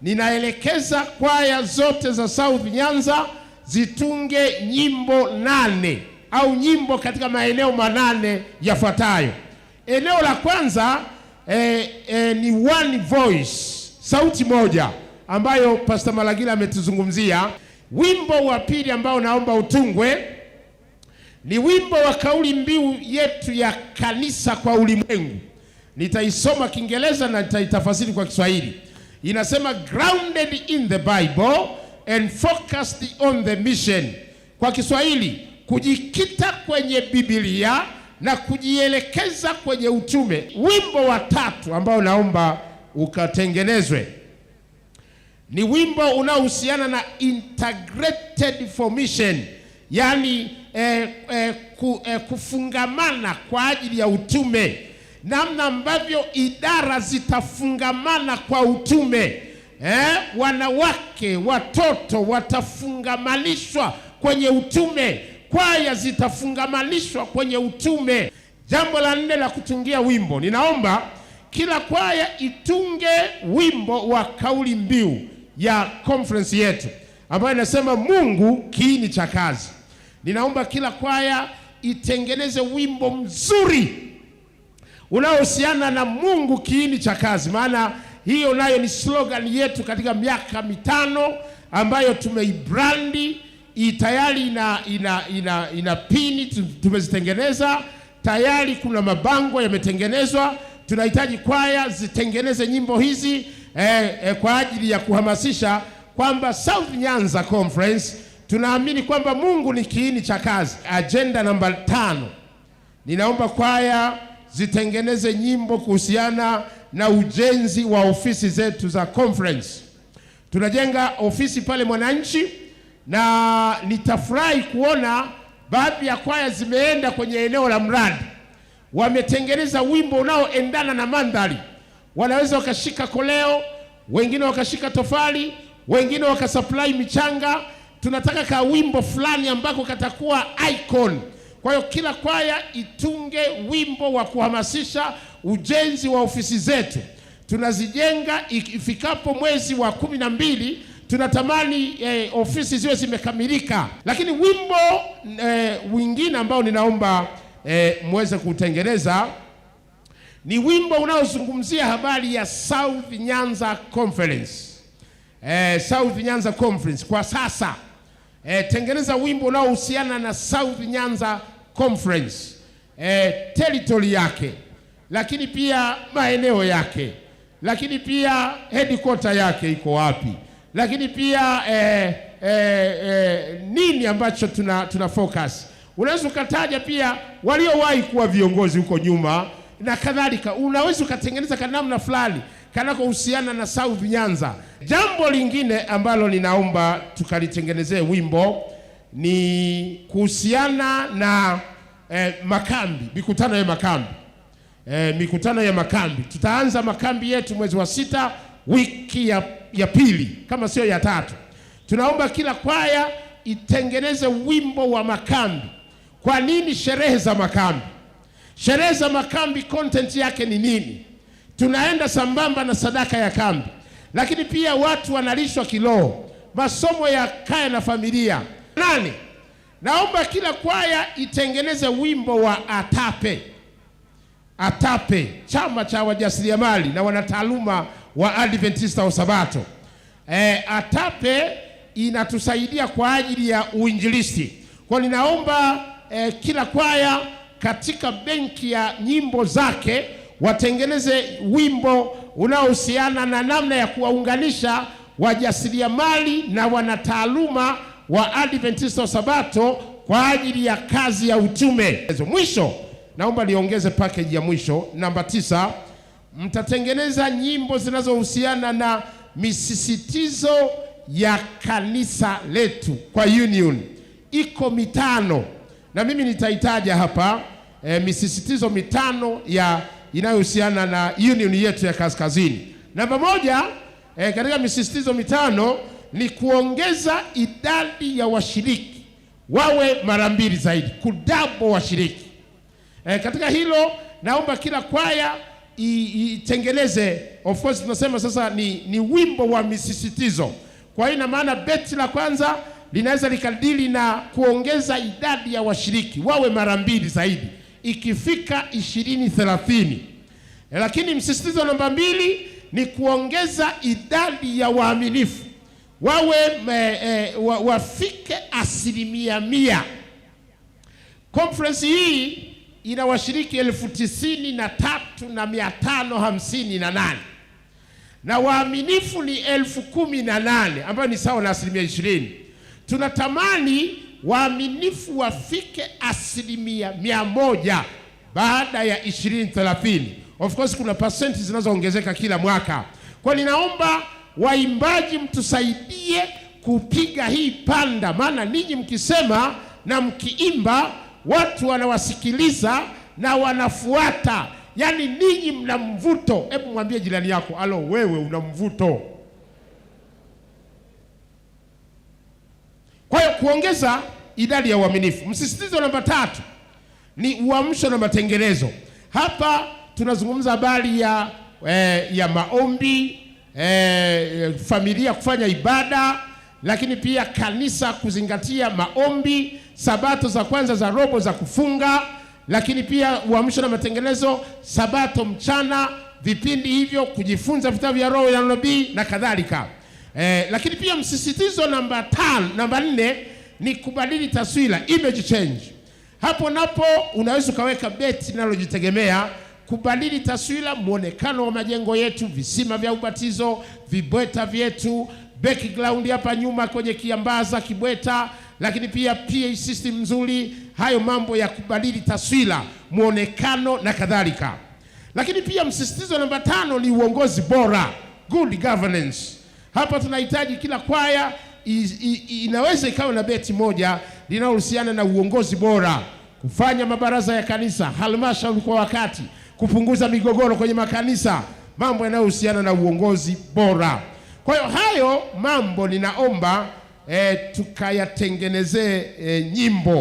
ninaelekeza kwaya zote za South Nyanza zitunge nyimbo 8 au nyimbo katika maeneo 8 yafuatayo. Eneo la kwanza ni one voice, sauti moja, ambayo Pastor Malagila ametuzungumzia. Wimbo wa pili ambao naomba utungwe ni wimbo wa kauli mbiu yetu ya kanisa kwa ulimwengu. Nitaisoma Kiingereza na nitaitafasiri kwa Kiswahili. Inasema grounded in the Bible and focused on the mission. Kwa Kiswahili, kujikita kwenye Biblia na kujielekeza kwenye utume. Wimbo wa tatu ambao naomba ukatengenezwe ni wimbo unaohusiana na integrated formation, yani kufungamana kwa ajili ya utume, namna ambavyo idara zitafungamana kwa utume. Wanawake, watoto watafungamanishwa kwenye utume, kwaya zitafungamanishwa kwenye utume. Jambo la 4 la kutungia wimbo, ninaomba kila kwaya itunge wimbo wa kauli mbiu ya conference yetu ambayo inasema Mungu kiini cha kazi. Ninaomba kila kwaya itengeneze wimbo mzuri unaohusiana na Mungu kiini cha kazi, maana hiyo nayo ni slogan yetu katika miaka 5 ambayo tumeibrandi. Tayari ina pini tumezitengeneza, tayari kuna mabango yametengenezwa. Tunahitaji kwaya zitengeneze nyimbo hizi kwa ajili ya kuhamasisha kwamba South Nyanza Conference tunaamini kwamba Mungu ni kiini cha kazi. Agenda namba 5, ninaomba kwaya zitengeneze nyimbo kuhusiana na ujenzi wa ofisi zetu za conference. Tunajenga ofisi pale Mwananchi, na nitafurahi kuona baadhi ya kwaya zimeenda kwenye eneo la mradi, wametengeneza wimbo unaoendana na mandhari. Wanaweza wakashika koleo, wengine wakashika tofali, wengine wakasupply michanga. Tunataka ka wimbo fulani ambako katakuwa icon. Kwa hiyo kila kwaya itunge wimbo wa kuhamasisha ujenzi wa ofisi zetu. Tunazijenga, ifikapo mwezi wa 12 tunatamani ofisi ziwe zimekamilika. Lakini wimbo mwingine ambao ninaomba muweze kutengeneza ni wimbo unaozungumzia habari ya South Nyanza Conference. South Nyanza Conference kwa sasa, tengeneza wimbo unaohusiana na South Nyanza Conference, territory yake, lakini pia maeneo yake, lakini pia headquarter yake iko wapi, lakini pia nini ambacho tuna focus. Unaweza ukataja pia waliowahi kuwa viongozi huko nyuma na kadhalika. Unaweza ukatengeneza kwa namna fulani kanakohusiana na South Nyanza. Jambo lingine ambalo ninaomba tukalitengenezee wimbo ni kuhusiana na makambi, mikutano ya makambi. Mikutano ya makambi. Tutaanza makambi yetu mwezi wa 6, wiki ya pili kama sio ya 3. Tunaomba kila kwaya itengeneze wimbo wa makambi. Kwa nini sherehe za makambi? Sherehe za makambi content yake ni nini? Tunaenda sambamba na sadaka ya kambi, lakini pia watu wanalishwa kiroho, masomo ya kaya na familia. 8, naomba kila kwaya itengeneze wimbo wa ATAPE. ATAPE, chama cha wajasiriamali na wanataaluma wa Adventista wa Sabato. ATAPE inatusaidia kwa ajili ya uinjilisti. Kwa ninaomba kila kwaya katika benki ya nyimbo zake watengeneze wimbo unaohusiana na namna ya kuwaunganisha wajasiriamali na wanataaluma wa Adventista wa Sabato kwa ajili ya kazi ya utume. Mwisho, naomba niongeze package ya mwisho namba 9. Mtatengeneza nyimbo zinazohusiana na misisitizo ya kanisa letu kwa union. Iko 5 na mimi nitaitaja hapa misisitizo 5 inayohusiana na union yetu ya kaskazini. Namba 1 katika misisitizo 5 ni kuongeza idadi ya washiriki wawe mara 2 zaidi, kudabo washiriki. Katika hilo naomba kila kwaya itengeneze of course tunasema sasa ni wimbo wa misisitizo. Kwa hiyo ina maana beti la kwanza linaweza likadili na kuongeza idadi ya washiriki wawe mara 2 zaidi ikifika 20-30. Lakini msisitizo namba 2 ni kuongeza idadi ya waaminifu wawe wafike 100%. Conference hii ina washiriki 93,558 na waaminifu ni 18,000 ambayo ni sawa na 20%. Tunatamani waaminifu wafike 100% baada ya 20-30. Of course kuna percent zinazoongezeka kila mwaka. Kwa ninaomba waimbaji mtusaidie kupiga hii panda, maana ninyi mkisema na mkiimba watu wanawasikiliza na wanafuata. Yaani ninyi mna mvuto. Hebu mwambie jirani yako, alo wewe una mvuto. Kwa hiyo kuongeza idadi ya uaminifu. Msisitizo namba 3 ni uamsho na matengenezo. Hapa tunazungumza habari ya maombi, familia kufanya ibada, lakini pia kanisa kuzingatia maombi, sabato za kwanza za robo za kufunga, lakini pia uamsho na matengenezo, sabato mchana, vipindi hivyo, kujifunza vitabu vya roho ya nabii na kadhalika. Lakini pia msisitizo namba 4 ni kubadili taswira, image change. Hapo napo unaweza ukaweka beti linalojitegemea, kubadili taswira, muonekano wa majengo yetu, visima vya ubatizo, vibweta vyetu, background hapa nyuma kwenye kiambaza kibweta, lakini pia PA system nzuri. Hayo mambo ya kubadili taswira, muonekano na kadhalika. Lakini pia msisitizo namba 5 ni uongozi bora, good governance. Hapa tunahitaji kila kwaya inaweza ikawa na beti moja linalohusiana na uongozi bora, kufanya mabaraza ya kanisa, halmashauri kwa wakati, kupunguza migogoro kwenye makanisa, mambo yanayohusiana na uongozi bora. Kwa hiyo hayo mambo ninaomba tukayatengenezee nyimbo.